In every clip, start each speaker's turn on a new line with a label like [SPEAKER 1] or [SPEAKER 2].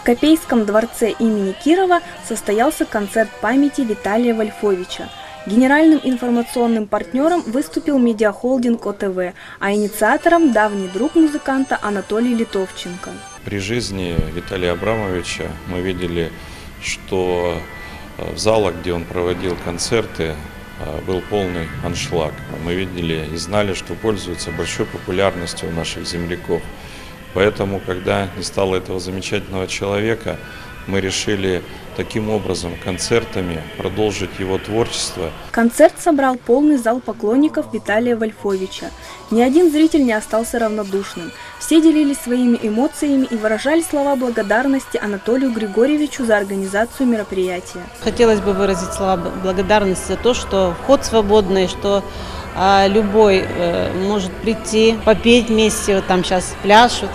[SPEAKER 1] Копейском дворце имени Кирова состоялся концерт памяти Виталия Вольфовича. Генеральным информационным партнером выступил медиахолдинг ОТВ, а инициатором давний друг музыканта Анатолий Литовченко.
[SPEAKER 2] При жизни Виталия Абрамовича мы видели, что в залах, где он проводил концерты, был полный аншлаг. Мы видели и знали, что пользуется большой популярностью у наших земляков. Поэтому, когда не стало этого замечательного человека, мы решили таким образом концертами продолжить его творчество.
[SPEAKER 1] Концерт собрал полный зал поклонников Виталия Вольфовича. Ни один зритель не остался равнодушным. Все делились своими эмоциями и выражали слова благодарности Анатолию Григорьевичу за организацию мероприятия.
[SPEAKER 3] Хотелось бы выразить слова благодарности за то, что вход свободный, что любой может прийти, попеть вместе, вот там сейчас пляшут.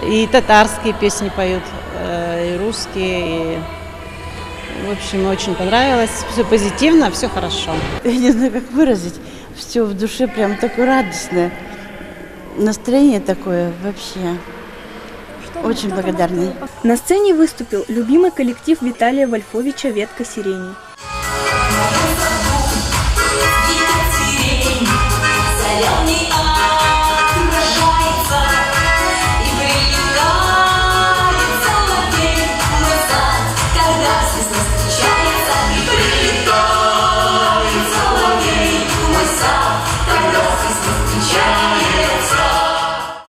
[SPEAKER 3] И татарские песни поют, и русские. И, в общем, очень понравилось. Все позитивно, все хорошо.
[SPEAKER 4] Я не знаю, как выразить. Все в душе прям такое радостное. Настроение такое вообще. Очень благодарны.
[SPEAKER 1] На сцене выступил любимый коллектив Виталия Вольфовича «Ветка сирени».